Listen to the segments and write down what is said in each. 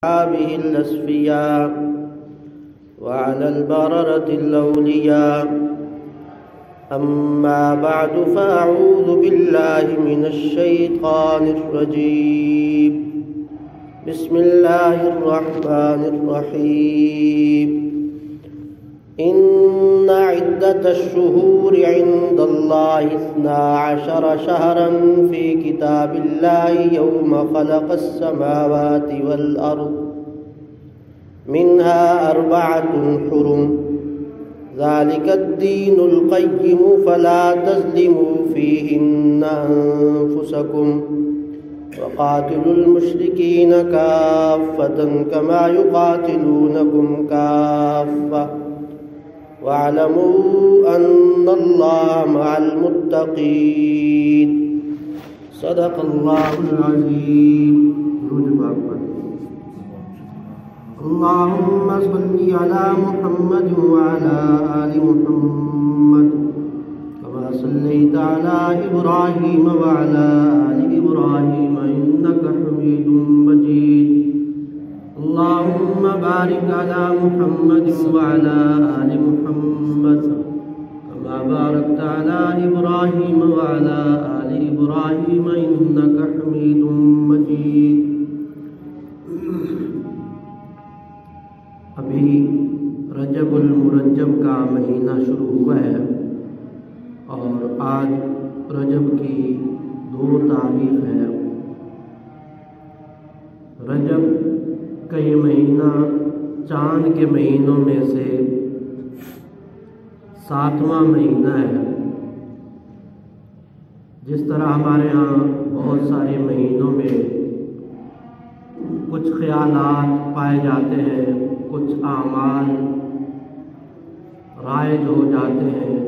أصحابه الأصفياء وعلى البررة الأولياء. أما بعد فأعوذ بالله من الشيطان الرجيم. بسم الله الرحمن الرحيم. إن عدة الشهور عند الله 12 شهرا في كتاب الله يوم خلق السماوات والأرض منها 4 حرم ذلك الدين القيم فلا تظلموا فيهن أنفسكم وقاتلوا المشركين كافة كما يقاتلونكم كافة واعلموا أن الله مع المتقين. صدق الله العظيم. اللهم صل على محمد وعلى آل محمد كما صليت على إبراهيم وعلى آل إبراهيم إنك حميد مجيد. اللهم بارك على محمد وعلى آل محمد كما باركت على إبراهيم وعلى آل إبراهيم إنك حميد مجيد. ابھی رجب المرجب کا مہینہ شروع ہوا ہے اور آج رجب کی 2 تاریخ ہے. رجب کا یہ مہینہ چاند کے مہینوں میں سے 7واں مہینہ ہے. جس طرح ہمارے ہاں بہت سارے مہینوں میں کچھ خیالات پائے جاتے ہیں، کچھ اعمال رائج ہو جاتے ہیں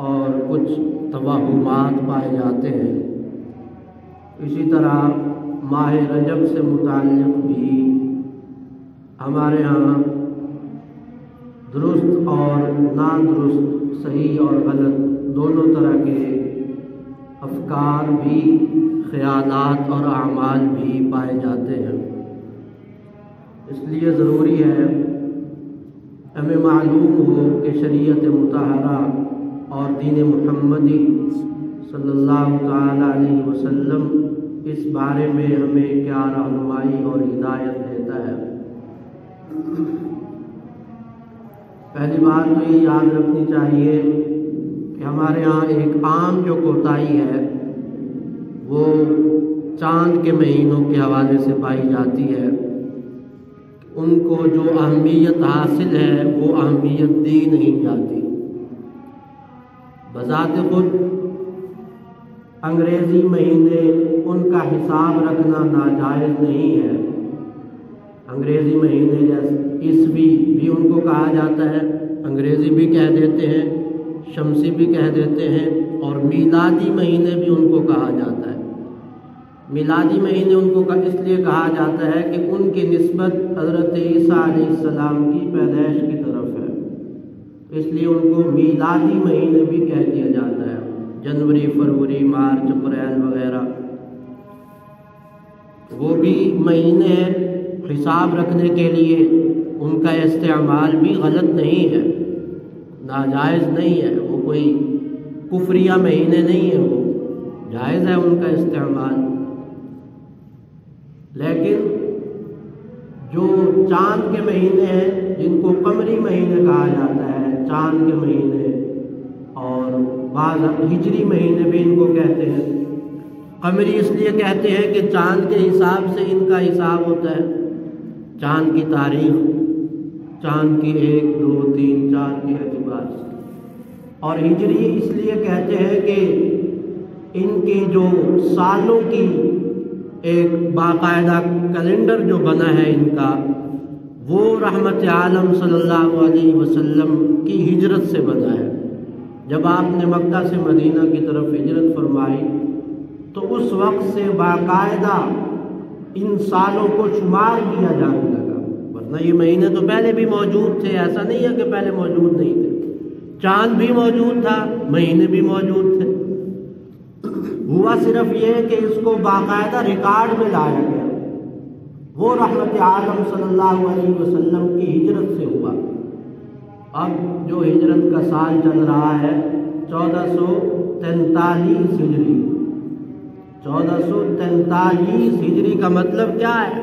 اور کچھ توہمات پائے جاتے ہیں، اسی طرح ماہ رجب سے متعلق بھی ہمارے ہاں درست اور نادرست، صحیح اور غلط دونوں طرح کے افکار بھی، خیالات اور اعمال بھی پائے جاتے ہیں. اس لیے ضروری ہے ہمیں معلوم ہو کہ شریعت مطہرہ اور دین محمدی صلی اللہ تعالی علیہ وسلم اس بارے میں ہمیں کیا رہنمائی اور ہدایت دیتا ہے. پہلی بات تو یہ یاد رکھنی چاہیے کہ ہمارے ہاں ایک عام جو کوتاہی ہے وہ چاند کے مہینوں کے حوالے سے پائی جاتی ہے. ان کو جو اہمیت حاصل ہے وہ اہمیت دی نہیں جاتی. بذات خود انگریزی مہینے ان کا حساب رکھنا ناجائز نہیں ہے. انگریزی مہینے جیسے عیسوی بھی ان کو کہا جاتا ہے، انگریزی بھی کہہ دیتے ہیں، شمسی بھی کہہ دیتے ہیں، اور میلادی مہینے بھی ان کو کہا جاتا ہے. میلادی مہینے ان کو اس لیے کہا جاتا ہے کہ ان کی نسبت حضرت عیسیٰ علیہ السلام کی پیدائش کی طرف ہے، اس لیے ان کو میلادی مہینے بھی کہہ دیا جاتا ہے. جنوری، فروری، مارچ، اپریل وغیرہ وہ بھی مہینے حساب رکھنے کے لیے ان کا استعمال بھی غلط نہیں ہے، ناجائز نہیں ہے. وہ کوئی کفریہ مہینے نہیں ہیں، وہ جائز ہے ان کا استعمال. لیکن جو چاند کے مہینے ہیں جن کو قمری مہینے کہا جاتا ہے، چاند کے مہینے، اور بعض ہجری مہینے بھی ان کو کہتے ہیں. قمری اس لیے کہتے ہیں کہ چاند کے حساب سے ان کا حساب ہوتا ہے، چاند کی تاریخ، چاند کی 1، 2، 3، 4 کے اعتبار سے. اور ہجری اس لیے کہتے ہیں کہ ان کی جو سالوں کی ایک باقاعدہ کیلنڈر جو بنا ہے ان کا، وہ رحمت عالم صلی اللہ علیہ وسلم کی ہجرت سے بنا ہے. جب آپ نے مکہ سے مدینہ کی طرف ہجرت فرمائی تو اس وقت سے باقاعدہ ان سالوں کو شمار کیا جانے لگا. ورنہ یہ مہینے تو پہلے بھی موجود تھے، ایسا نہیں ہے کہ پہلے موجود نہیں تھے. چاند بھی موجود تھا، مہینے بھی موجود تھے. ہوا صرف یہ کہ اس کو باقاعدہ ریکارڈ میں لایا گیا. وہ رحمت عالم صلی اللہ علیہ وسلم کی ہجرت سے ہوا۔ اب جو ہجرت کا سال چل رہا ہے 1443 ہجری، 1443 ہجری کا مطلب کیا ہے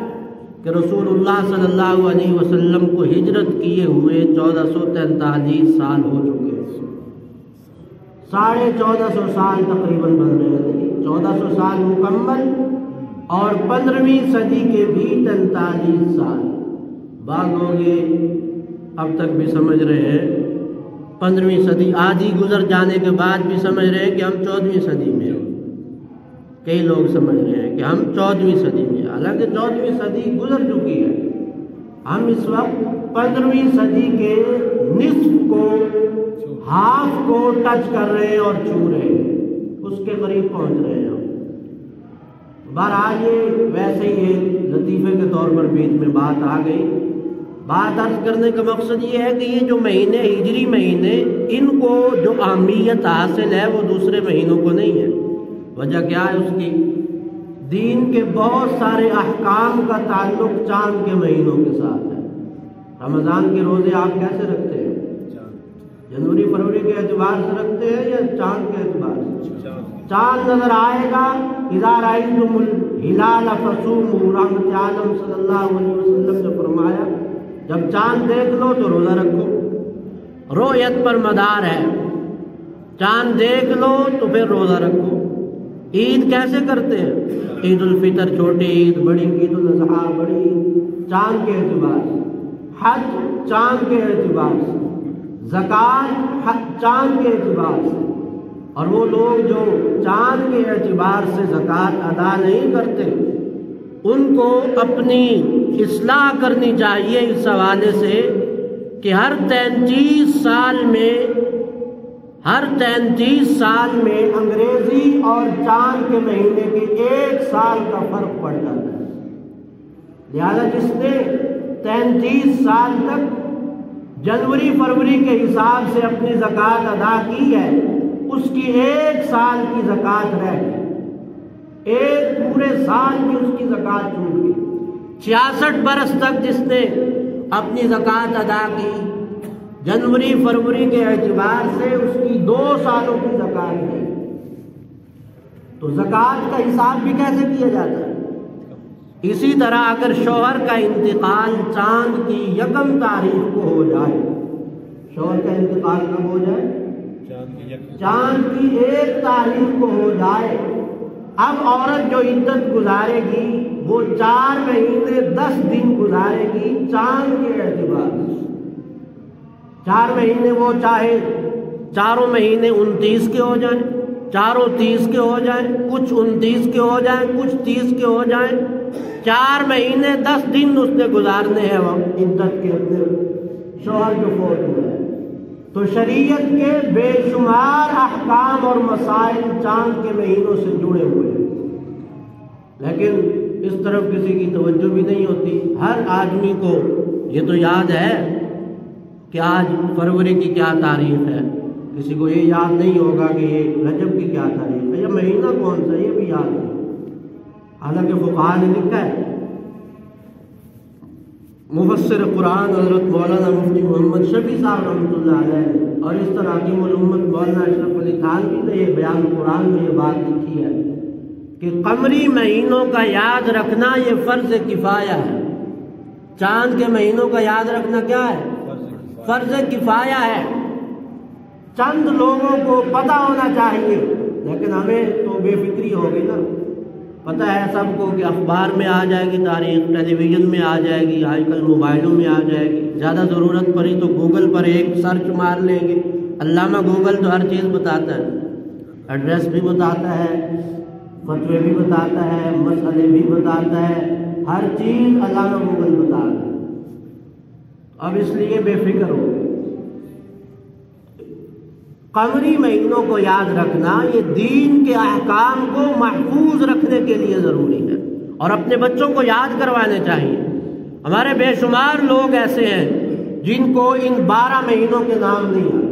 کہ رسول اللہ صلی اللہ علیہ وسلم کو ہجرت کیے ہوئے 1443 سال ہو چکے ہیں۔ 1450 سال تقریباً بن رہے تھے، 1400 سال مکمل اور 15ویں صدی کے بھی 43 سال۔ بعض لوگ اب تک بھی سمجھ رہے ہیں 15ویں صدی آدھی گزر جانے کے بعد بھی سمجھ رہے ہیں کہ ہم 14ویں صدی میں ہیں۔ کئی لوگ سمجھ رہے ہیں کہ ہم 14ویں صدی میں ہیں، حالانکہ 14ویں صدی گزر چکی ہے۔ ہم اس وقت 15ویں صدی کے نصف کو، ہاف کو ٹچ کر رہے ہیں اور چھو رہے ہیں، اس کے قریب پہنچ رہے ہیں۔ بہرحال یہ ویسے ہی ایک لطیفے کے طور پر بیچ میں بات آ گئی۔ بات عرض کرنے کا مقصد یہ ہے کہ یہ جو مہینے، ہجری مہینے، ان کو جو اہمیت حاصل ہے وہ دوسرے مہینوں کو نہیں ہے۔ وجہ کیا ہے اس کی؟ دین کے بہت سارے احکام کا تعلق چاند کے مہینوں کے ساتھ ہے۔ رمضان کے روزے آپ کیسے رکھتے ہیں؟ جنوری فروری کے اعتبار سے رکھتے ہیں یا چاند کے اعتبار سے؟ چاند نظر آئے گا، اذا رأیتم الہلال فصوموا، رحمت عالم صلی اللہ علیہ وسلم نے فرمایا جب چاند دیکھ لو تو روزہ رکھو۔ رؤیت پر مدار ہے، چاند دیکھ لو تو پھر روزہ رکھو۔ عید کیسے کرتے ہیں؟ عید الفطر چھوٹی عید، بڑی عید الاضحیٰ بڑی عید چاند کے اعتبار سے، حج چاند کے اعتبار سے، زکوٰۃ چاند کے اعتبار سے۔ اور وہ لوگ جو چاند کے اعتبار سے زکوٰۃ ادا نہیں کرتے ان کو اپنی اصلاح کرنی چاہیے اس حوالے سے کہ ہر 33 سال میں انگریزی اور چاند کے مہینے کے 1 سال کا فرق پڑ جاتا ہے۔ لہذا جس نے 33 سال تک جنوری فروری کے حساب سے اپنی زکوٰۃ ادا کی ہے، اس کی 1 سال کی زکوٰۃ رہ گئی، 1 پورے سال کی اس کی زکوٰۃ چھوٹ گئی۔ 66 برس تک جس نے اپنی زکوٰۃ ادا کی جنوری فروری کے اعتبار سے، اس کی 2 سالوں کی زکوٰۃ ہے۔ تو زکوٰۃ کا حساب بھی کیسے کیا جاتا ہے؟ اسی طرح اگر شوہر کا انتقال چاند کی 1 تاریخ کو ہو جائے، شوہر کا انتقال کب ہو جائے؟ چاند کی 1 تاریخ کو ہو جائے، اب عورت جو عدت گزارے گی وہ 4 مہینے 10 دن گزارے گی چاند کے اعتبار سے۔ 4 مہینے وہ چاہے چاروں مہینے 29 کے ہو جائیں، چاروں 30 کے ہو جائیں، کچھ 29 کے ہو جائیں، کچھ 30 کے ہو جائیں، 4 مہینے 10 دن اس نے گزارنے ہیں وہ عدت کے اندر، شوہر جو فوت ہوا ہے۔ تو شریعت کے بے شمار احکام اور مسائل چاند کے مہینوں سے جڑے ہوئے ہیں، لیکن اس طرف کسی کی توجہ بھی نہیں ہوتی۔ ہر آدمی کو یہ تو یاد ہے کہ آج فروری کی کیا تاریخ ہے، کسی کو یہ یاد نہیں ہوگا کہ یہ رجب کی کیا تاریخ ہے، یہ مہینہ کون سا یہ بھی یاد نہیں۔ حالانکہ فقہاء نے لکھا ہے، مفسر قرآن حضرت مولانا مفتی محمد شفیع صاحب رحمۃ اللہ علیہ اور اس طرح حکیم الامت مولانا اشرف علی تھانوی نے یہ بیان قرآن میں یہ بات لکھی ہے کہ قمری مہینوں کا یاد رکھنا یہ فرض کفایہ ہے۔ چاند کے مہینوں کا یاد رکھنا کیا ہے؟ فرض کفایہ ہے۔ چند لوگوں کو پتہ ہونا چاہیے، لیکن ہمیں تو بے فکری ہو گئی نا۔ پتہ ہے سب کو کہ اخبار میں آ جائے گی تاریخ، ٹیلی ویژن میں آ جائے گی، آج کل موبائلوں میں آ جائے گی، زیادہ ضرورت پڑی تو گوگل پر ایک سرچ مار لیں گے۔ علامہ گوگل تو ہر چیز بتاتا ہے، ایڈریس بھی بتاتا ہے، فتوے بھی بتاتا ہے، مسئلے بھی بتاتا ہے، ہر چیز علامہ گوگل بتاتا ہے۔ اب اس لیے بے فکر ہو گئے۔ قمری مہینوں کو یاد رکھنا یہ دین کے احکام کو محفوظ رکھنے کے لیے ضروری ہے اور اپنے بچوں کو یاد کروانے چاہیے۔ ہمارے بے شمار لوگ ایسے ہیں جن کو ان 12 مہینوں کے نام نہیں آتے۔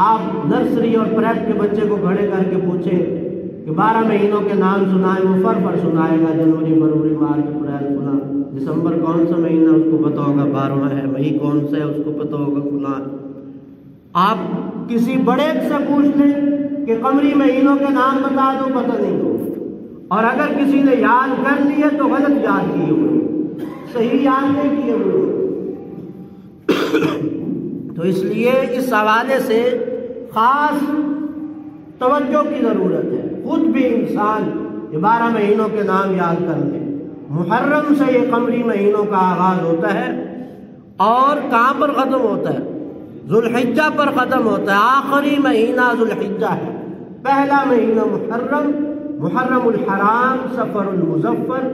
آپ نرسری اور پریپ کے بچے کو کھڑے کر کے پوچھیں کہ 12 مہینوں کے نام سنائے، وہ فر سنائے گا، جنوری فروری مارچ اپریل سنا، دسمبر کون سا مہینہ اس کو پتہ ہوگا 12واں ہے، مئی کون سا ہے اس کو پتہ ہوگا فلاں۔ آپ کسی بڑے سے پوچھ لیں کہ قمری مہینوں کے نام بتا دو، پتہ نہیں ہوگا، اور اگر کسی نے یاد کر لیے تو غلط یاد کیے ہوئے، صحیح یاد نہیں کیے ہوئے۔ تو اس لیے اس حوالے سے خاص توجہ کی ضرورت ہے۔ خود بھی انسان یہ 12 مہینوں کے نام یاد کر لے۔ محرم سے یہ قمری مہینوں کا آغاز ہوتا ہے، اور کہاں پر ختم ہوتا ہے؟ ذوالحجہ پر ختم ہوتا ہے۔ آخری مہینہ ذوالحجہ ہے، پہلا مہینہ محرم، محرم الحرام، صفر المظفر،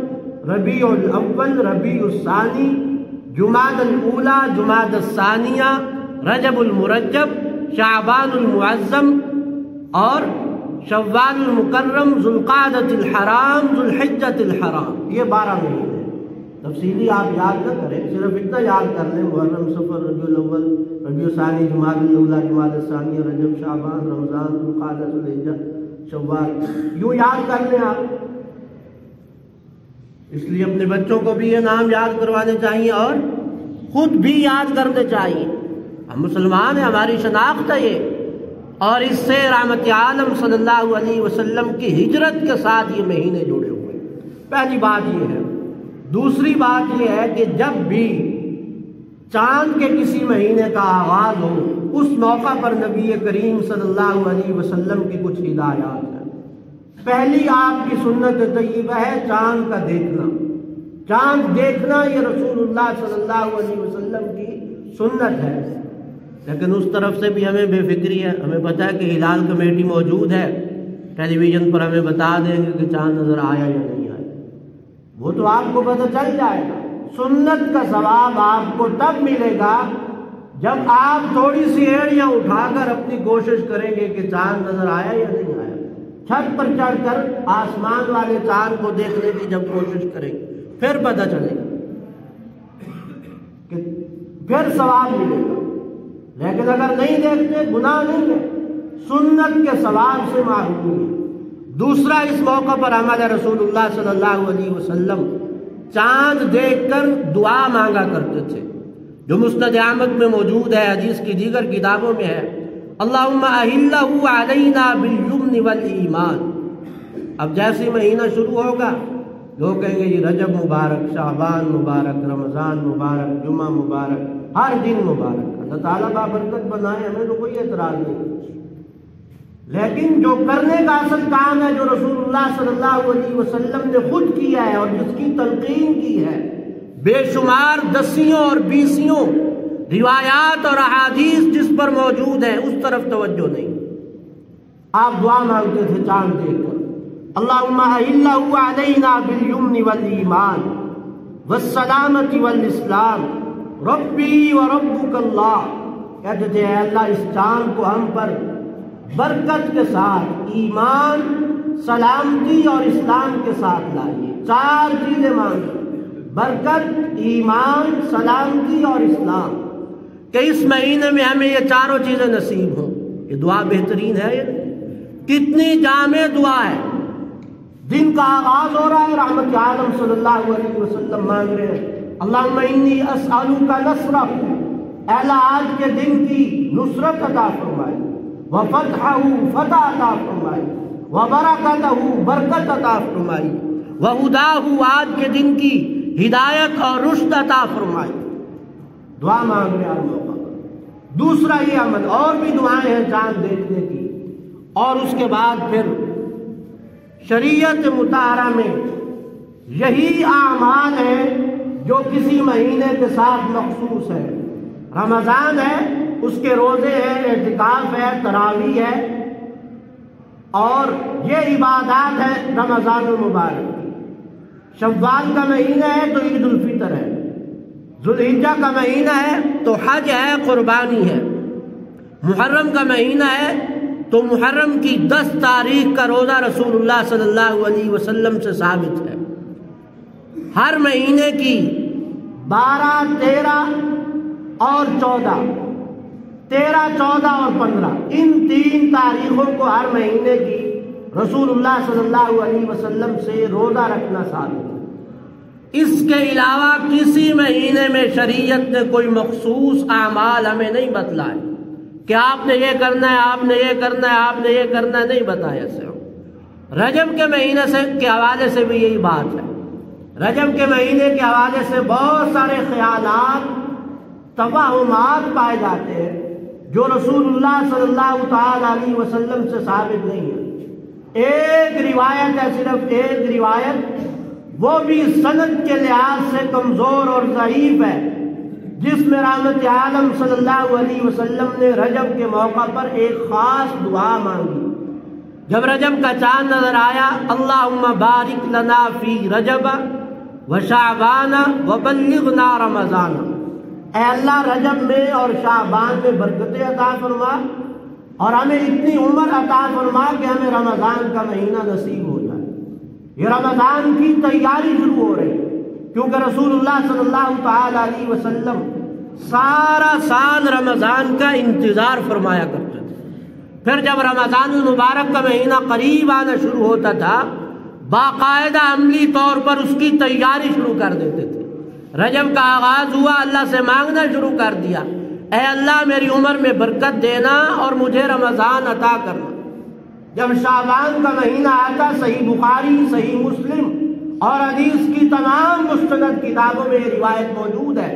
ربیع الاول، ربیع الثانی، جمادی الاولی، جمادی الثانیہ، رجب المرجب، شعبان المعظم، اور شوال المکرم، ذوالقعدۃ الحرام، ذوالحجۃ الحرام، یہ 12 مہینے ہیں۔ تفصیلی آپ یاد نہ کریں، صرف اتنا یاد کر لیں: محرم، صفر، ربیع الاول، ربیع الثانی، جمادی الاولی، جمادی الثانیہ، رجب، شعبان، رمضان، ذوالقعدہ، ذوالحجہ، شوال، یوں یاد کر لیں آپ۔ اس لیے اپنے بچوں کو بھی یہ نام یاد کروانے چاہیے اور خود بھی یاد کرنے چاہیے۔ ہم مسلمان ہیں، ہماری شناخت ہے یہ، اور اس سے رحمت عالم صلی اللہ علیہ وسلم کی ہجرت کے ساتھ یہ مہینے جڑے ہوئے ہیں۔ پہلی بات یہ ہے۔ دوسری بات یہ ہے کہ جب بھی چاند کے کسی مہینے کا آغاز ہو، اس موقع پر نبی کریم صلی اللہ علیہ وسلم کی کچھ ہدایات ہیں۔ پہلی آپ کی سنت طیبہ ہے چاند کا دیکھنا۔ چاند دیکھنا یہ رسول اللہ صلی اللہ علیہ وسلم کی سنت ہے، لیکن اس طرف سے بھی ہمیں بے فکری ہے۔ ہمیں پتہ ہے کہ ہلال کمیٹی موجود ہے، ٹیلی ویژن پر ہمیں بتا دیں گے کہ چاند نظر آیا یا نہیں آیا، وہ تو آپ کو پتہ چل جائے گا۔ سنت کا ثواب آپ کو تب ملے گا جب آپ تھوڑی سی ایڑیاں اٹھا کر اپنی کوشش کریں گے کہ چاند نظر آیا یا نہیں آیا۔ چھت پر چڑھ کر آسمان والے چاند کو دیکھنے کی جب کوشش کریں گے پھر پتہ چلے گا کہ پھر ثواب ملے گا، لیکن اگر نہیں دیکھتے گناہ نہیں ہے، سنت کے ثواب سے محروم ہے۔ دوسرا، اس موقع پر ہمارے رسول اللہ صلی اللہ علیہ وسلم چاند دیکھ کر دعا مانگا کرتے تھے، جو مسند احمد میں موجود ہے، حدیث کی دیگر کتابوں میں ہے: اللہم اہلہ علینا بالیمن والایمان۔ اب جیسے مہینہ شروع ہوگا لوگ کہیں گے یہ رجب مبارک، شعبان مبارک، رمضان مبارک، جمعہ مبارک، ہر دن مبارک۔ اللہ تعالیٰ بابرکت بنائے، ہمیں تو کوئی اعتراض نہیں، لیکن جو کرنے کا اصل کام ہے، جو رسول اللہ صلی اللہ علیہ وسلم نے خود کیا ہے اور جس کی تلقین کی ہے، بے شمار دسیوں اور بیسیوں روایات اور احادیث جس پر موجود ہیں، اس طرف توجہ نہیں۔ آپ دعا مانگتے تھے چاند دیکھ کر: اللہم اہلہ علینا بالیمن والایمان والسلامۃ والاسلام ربی و ربک اللہ۔ کہتے تھے اے اللہ اس چاند کو ہم پر برکت کے ساتھ، ایمان، سلامتی اور اسلام کے ساتھ لائیے۔ 4 چیزیں مانگی: برکت، ایمان، سلامتی اور اسلام، کہ اس مہینے میں ہمیں یہ 4 چیزیں نصیب ہوں۔ یہ دعا بہترین ہے، یہ کتنی جامع دعا ہے۔ دن کا آغاز ہو رہا ہے، رحمت عالم صلی اللہ علیہ وسلم مانگ رہے ہیں: اللہم انی اسألک نصرہ، اے اللہ آج کے دن کی نصرت عطا فرمائے، وفتحہ، فتح عطا فرمائے، وبرکتہ، برکت عطا فرمائی، وہداہ، آج کے دن کی ہدایت اور رشد عطا فرمائی۔ دعا مانگ رہے ہیں موقع۔ دوسرا یہ عمل، اور بھی دعائیں ہیں چاند دیکھنے کی، اور اس کے بعد پھر شریعت مطہرہ میں یہی اعمال ہیں جو کسی مہینے کے ساتھ مخصوص ہے۔ رمضان ہے، اس کے روزے ہیں، اعتکاف ہے، تراویح ہے، اور یہ عبادات ہے رمضان المبارک کی۔ شوال کا مہینہ ہے تو عید الفطر ہے، ذوالحجہ کا مہینہ ہے تو حج ہے، قربانی ہے، محرم کا مہینہ ہے تو محرم کی 10 تاریخ کا روزہ رسول اللہ صلی اللہ علیہ وسلم سے ثابت ہے۔ ہر مہینے کی 12، 13 اور 14، 13، 14 اور 15، ان 3 تاریخوں کو ہر مہینے کی رسول اللہ صلی اللہ علیہ وسلم سے روزہ رکھنا ثابت ہے۔ اس کے علاوہ کسی مہینے میں شریعت نے کوئی مخصوص اعمال ہمیں نہیں بتلائے کہ آپ نے یہ کرنا ہے، آپ نے یہ کرنا ہے، آپ نے یہ کرنا ہے، نہیں بتایا سے۔ رجب کے مہینے کے حوالے سے بھی یہی بات ہے۔ رجب کے مہینے کے حوالے سے بہت سارے خیالات، توہمات پائے جاتے ہیں جو رسول اللہ صلی اللہ تعالی علیہ وسلم سے ثابت نہیں ہے۔ ایک روایت ہے، صرف ایک روایت، وہ بھی سند کے لحاظ سے کمزور اور ضعیف ہے، جس میں رحمت عالم صلی اللہ علیہ وسلم نے رجب کے موقع پر ایک خاص دعا مانگی۔ جب رجب کا چاند نظر آیا، اللہم بارک لنا فی رجب و شعبان و بلغنا رمضان، اے اللہ رجب میں اور شعبان میں برکتیں عطا فرما اور ہمیں اتنی عمر عطا فرما کہ ہمیں رمضان کا مہینہ نصیب ہو جائے۔ یہ رمضان کی تیاری شروع ہو رہی ہے، کیونکہ رسول اللہ صلی اللہ تعالی علیہ وسلم سارا سال رمضان کا انتظار فرمایا کرتے تھے۔ پھر جب رمضان المبارک کا مہینہ قریب آنا شروع ہوتا تھا، باقاعدہ عملی طور پر اس کی تیاری شروع کر دیتے تھے۔ رجب کا آغاز ہوا، اللہ سے مانگنا شروع کر دیا، اے اللہ میری عمر میں برکت دینا اور مجھے رمضان عطا کرنا۔ جب شعبان کا مہینہ آتا، صحیح بخاری، صحیح مسلم اور حدیث کی تمام مستند کتابوں میں یہ روایت موجود ہے۔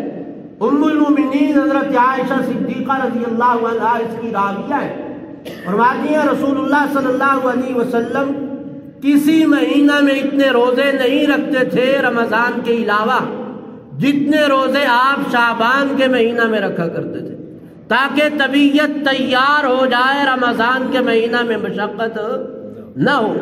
ام المومنین حضرت عائشہ صدیقہ رضی اللہ عنہا اس کی راویہ ہے، فرماتی ہیں رسول اللہ صلی اللہ علیہ وسلم کسی مہینہ میں اتنے روزے نہیں رکھتے تھے رمضان کے علاوہ جتنے روزے آپ شعبان کے مہینہ میں رکھا کرتے تھے، تاکہ طبیعت تیار ہو جائے، رمضان کے مہینہ میں مشقت نہ ہو۔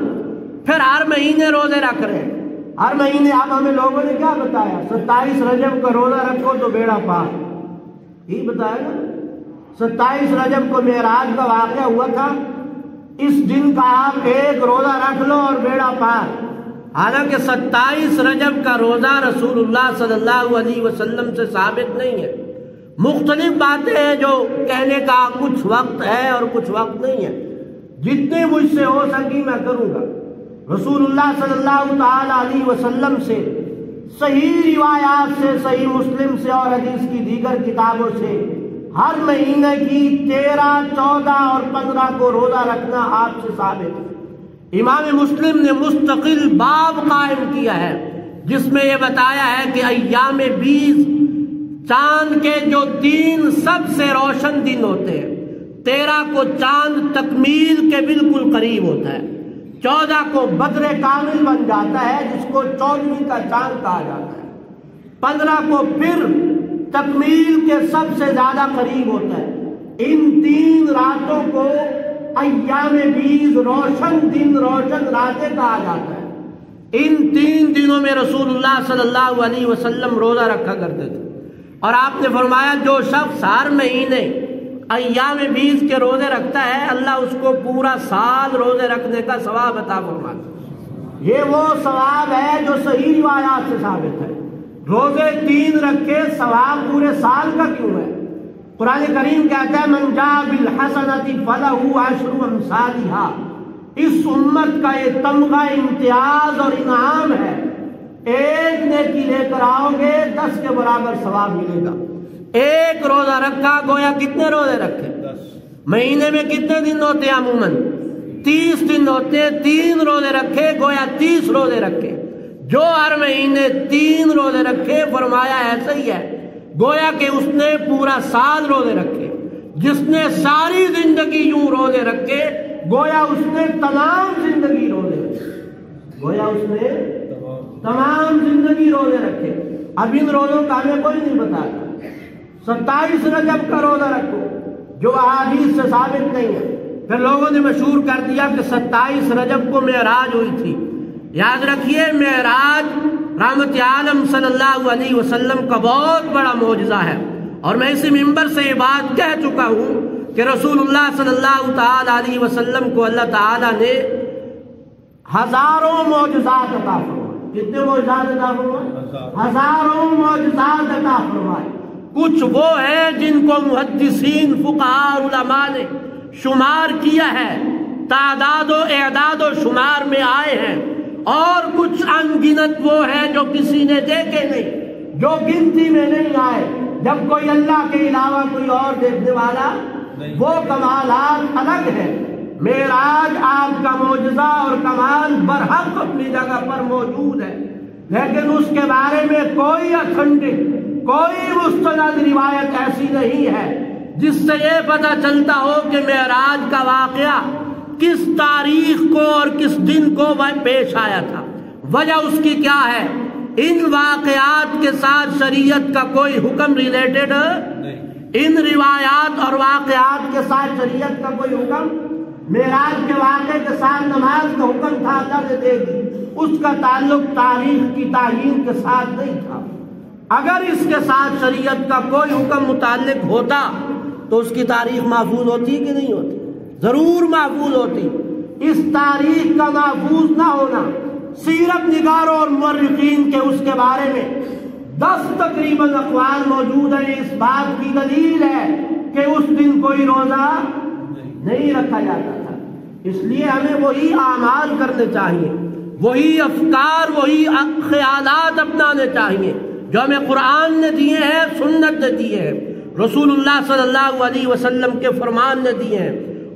پھر ہر مہینے روزے رکھ رہے ہیں، ہر مہینے۔ اب ہمیں لوگوں نے کیا بتایا؟ 27 رجب کا روزہ رکھو تو بیڑا پار، یہی بتایا نا۔ 27 رجب کو معراج کا واقعہ ہوا تھا، اس دن کا آپ ایک روزہ رکھ لو اور بیڑا پار۔ حالانکہ 27 رجب کا روزہ رسول اللہ صلی اللہ علیہ وسلم سے ثابت نہیں ہے۔ مختلف باتیں ہیں جو کہنے کا کچھ وقت ہے اور کچھ وقت نہیں ہے، جتنے مجھ سے ہو سکی میں کروں گا۔ رسول اللہ صلی اللہ تعالی علیہ وسلم سے صحیح روایات سے، صحیح مسلم سے اور حدیث کی دیگر کتابوں سے ہر مہینے کی 13، 14 اور 15 کو روزہ رکھنا آپ سے ثابت ہے۔ امام مسلم نے مستقل باب قائم کیا ہے جس میں یہ بتایا ہے کہ ایام 20 چاند کے جو 3 سب سے روشن دن ہوتے ہیں، 13 کو چاند تکمیل کے بالکل قریب ہوتا ہے، 14 کو بدر کامل بن جاتا ہے جس کو 14ویں کا چاند کہا جاتا ہے، 15 کو پھر تکمیل کے سب سے زیادہ قریب ہوتا ہے۔ ان 3 راتوں کو ایام 20 روشن دن، روشن راتیں کہا جاتا ہے۔ ان 3 دنوں میں رسول اللہ صلی اللہ علیہ وسلم روزہ رکھا کرتے تھے، اور آپ نے فرمایا جو شخص ہر مہینے ایام 20 کے روزے رکھتا ہے، اللہ اس کو پورا سال روزے رکھنے کا ثواب عطا فرماتا ہے۔ یہ وہ ثواب ہے جو صحیح روایات سے ثابت ہے۔ روزے 3 رکھے، ثواب پورے سال کا کیوں ہے؟ قرآن کریم کہتا ہے من جاء بالحسنۃ فلہ عشر امثالها، اس امت کا یہ تمغہ امتیاز اور انعام ہے، ایک نیکی لے کر آؤ گے 10 کے برابر ثواب ملے گا۔ ایک روزہ رکھا گویا کتنے روزے رکھے؟ 10۔ مہینے میں کتنے دن ہوتے ہیں؟ عموماً 30 دن ہوتے ہیں، 3 روزے رکھے گویا 30 روزے رکھے۔ جو ہر مہینے 3 روزے رکھے، فرمایا ایسا ہی ہے گویا کہ اس نے پورا سال روزے رکھے۔ جس نے ساری زندگی یوں روزے رکھے گویا اس نے تمام زندگی روزے رکھے، گویا اس نے تمام زندگی روزے رکھے۔ اب ان روزوں کا ہمیں کوئی نہیں بتاتا۔ 27 رجب کا روزہ رکھو جو احادیث سے ثابت نہیں ہے۔ پھر لوگوں نے مشہور کر دیا کہ 27 رجب کو معراج ہوئی تھی۔ یاد رکھیے معراج رحمت عالم صلی اللہ علیہ وسلم کا بہت بڑا معجزہ ہے، اور میں اسی منبر سے یہ بات کہہ چکا ہوں کہ رسول اللہ صلی اللہ تعالی علیہ وسلم کو اللہ تعالی نے ہزاروں معجزات عطا فرمائے۔ کتنے معجزات عطا فرمائے؟ ہزاروں معجزات عطا فرمائے۔ کچھ وہ ہے جن کو محدثین، فقہاء، علماء نے شمار کیا ہے، تعداد و اعداد و شمار میں آئے ہیں، اور کچھ ان گنت وہ ہیں جو کسی نے دیکھے نہیں، جو گنتی میں نہیں آئے، جب کوئی اللہ کے علاوہ کوئی اور دیکھنے والا، وہ کمالات الگ ہیں۔ معراج آپ کا معجزہ اور کمال برحق اپنی جگہ پر موجود ہے، لیکن اس کے بارے میں کوئی اتھینٹک، کوئی مستند روایت ایسی نہیں ہے جس سے یہ پتہ چلتا ہو کہ معراج کا واقعہ کس تاریخ کو اور کس دن کو وہ پیش آیا تھا۔ وجہ اس کی کیا ہے؟ ان واقعات کے ساتھ شریعت کا کوئی حکم ریلیٹڈ نہیں، ان روایات اور واقعات کے ساتھ شریعت کا کوئی حکم، معراج کے واقعے کے ساتھ نماز کا حکم تھا اللہ نے دے دی، اس کا تعلق تاریخ کی تعیین کے ساتھ نہیں تھا۔ اگر اس کے ساتھ شریعت کا کوئی حکم متعلق ہوتا تو اس کی تاریخ محفوظ ہوتی کہ نہیں ہوتی؟ ضرور محفوظ ہوتی۔ اس تاریخ کا محفوظ نہ ہونا، سیرت نگاروں اور مورخین کے اس کے بارے میں 10 تقریباً اقوال موجود ہیں۔ اس بات کی دلیل ہے کہ اس دن کوئی روزہ نہیں رکھا جاتا تھا۔ اس لیے ہمیں وہی اعمال کرنے چاہیے، وہی افکار، وہی خیالات اپنانے چاہیے جو ہمیں قرآن نے دیے ہیں، سنت نے دیے ہیں، رسول اللہ صلی اللہ علیہ وسلم کے فرمان نے دیے ہیں۔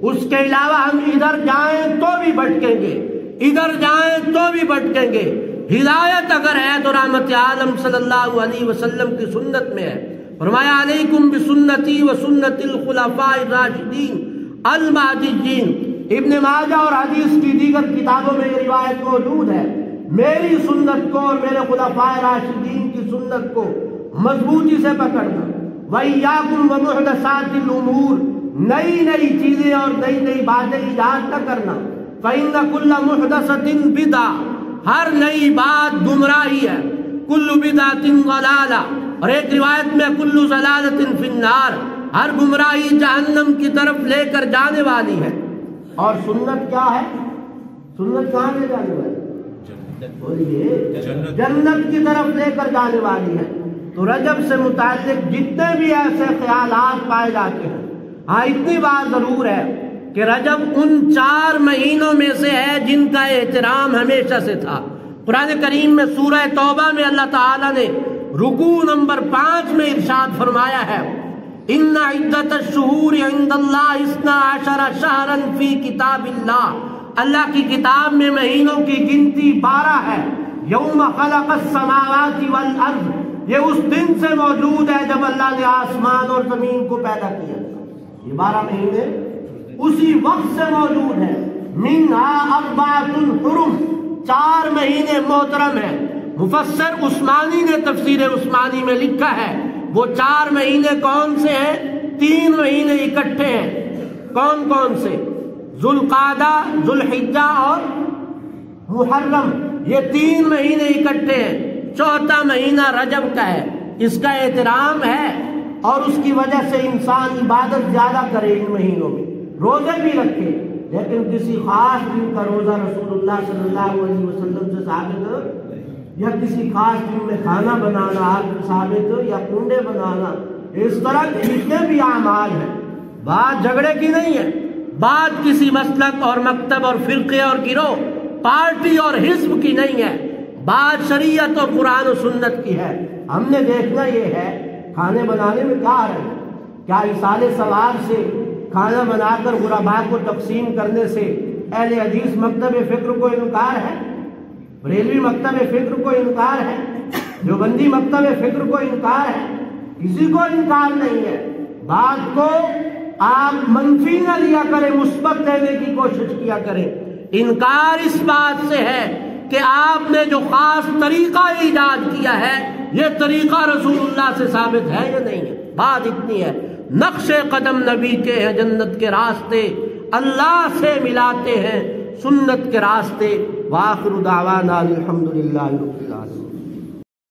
اس کے علاوہ ہم ادھر جائیں تو بھی بھٹکیں گے، ادھر جائیں تو بھی بھٹکیں گے۔ ہدایت اگر ہے تو رحمت عالم صلی اللہ علیہ وسلم کی سنت میں ہے۔ فرمایا علیکم بسنتی و سنت الخلفاء الراشدین المہدیین۔ ابن ماجہ اور حدیث کی دیگر کتابوں میں یہ روایت موجود ہے، میری سنت کو اور میرے خلفاء راشدین کی سنت کو مضبوطی سے پکڑنا۔ وَإِيَّاكُمْ وَمُحْدَثَاتِ الْأُمُورِ، نئی نئی چیزیں اور نئی نئی باتیں ایجاد نہ کرنا۔ فَإِنَّ كُلَّ مُحْدَثَةٍ بِدْعَةٍ، ہر نئی بات گمراہی ہے۔ كُلُّ بِدْعَةٍ ضَلَالَةٍ، اور ایک روایت میں كُلُّ ضَلَالَةٍ فِي النَّارِ، ہر گمراہی جہنم کی طرف لے کر جانے والی ہے۔ اور سنت کیا ہے؟ سنت کہاں لے جانے والی؟ جنت کی طرف لے کر جانے والی ہے۔ تو رجب سے متعلق جتنے بھی ایسے خیالات پائے جاتے ہیں، ہاں اتنی بات ضرور ہے کہ رجب ان 4 مہینوں میں سے ہے جن کا احترام ہمیشہ سے تھا۔ قرآن کریم میں سورہ توبہ میں اللہ تعالیٰ نے رکوع نمبر 5 میں ارشاد فرمایا ہے، ان عدت الشہور عند اللہ 12 شہرا فی کتاب اللہ، اللہ کی کتاب میں مہینوں کی گنتی 12 ہے۔ یوم خلق السماوات والارض، یہ اس دن سے موجود ہے جب اللہ نے آسمان اور زمین کو پیدا کیا۔ یہ 12 مہینے اسی وقت سے موجود ہیں۔ منہا 4 حرم، 4 مہینے محترم ہیں۔ مفسر عثمانی نے تفسیر عثمانی میں لکھا ہے وہ 4 مہینے کون سے ہیں؟ 3 مہینے اکٹھے ہیں۔ کون کون سے؟ ذوالقعدہ، ذوالحجہ اور محرم، یہ 3 مہینے اکٹھے ہیں۔ 4تھا مہینہ رجب کا ہے، اس کا احترام ہے اور اس کی وجہ سے انسان عبادت زیادہ کرے۔ ان مہینوں میں روزے بھی رکھے، لیکن کسی خاص دن کا روزہ رسول اللہ صلی اللہ علیہ وسلم سے ثابت، یا کسی خاص دن میں کھانا بنانا آپ ثابت، یا کنڈے بنانا، اس طرح کے جتنے بھی اعمال ہیں، بات جھگڑے کی نہیں ہے، بات کسی مسلک اور مکتب اور فرقے اور گروہ، پارٹی اور حزب کی نہیں ہے، بات شریعت اور قرآن و سنت کی ہے۔ ہم نے دیکھنا یہ ہے کھانے بنانے میں کیا ہے؟ کیا اصال ثواب سے کھانا بنا کر غرباء کو تقسیم کرنے سے اہل حدیث مکتب فکر کو انکار ہے؟ بریلوی مکتب فکر کو انکار ہے؟ دیوبندی مکتب فکر کو انکار ہے؟ کسی کو انکار نہیں ہے۔ بات کو آپ منفی نہ لیا کریں، مثبت لینے کی کوشش کیا کریں۔ انکار اس بات سے ہے کہ آپ نے جو خاص طریقہ ایجاد کیا ہے، یہ طریقہ رسول اللہ سے ثابت ہے یا نہیں ہے؟ بات اتنی ہے۔ نقش قدم نبی کے ہیں جنت کے راستے، اللہ سے ملاتے ہیں سنت کے راستے۔ وآخر دعوانا الحمدللہ رب العالمین۔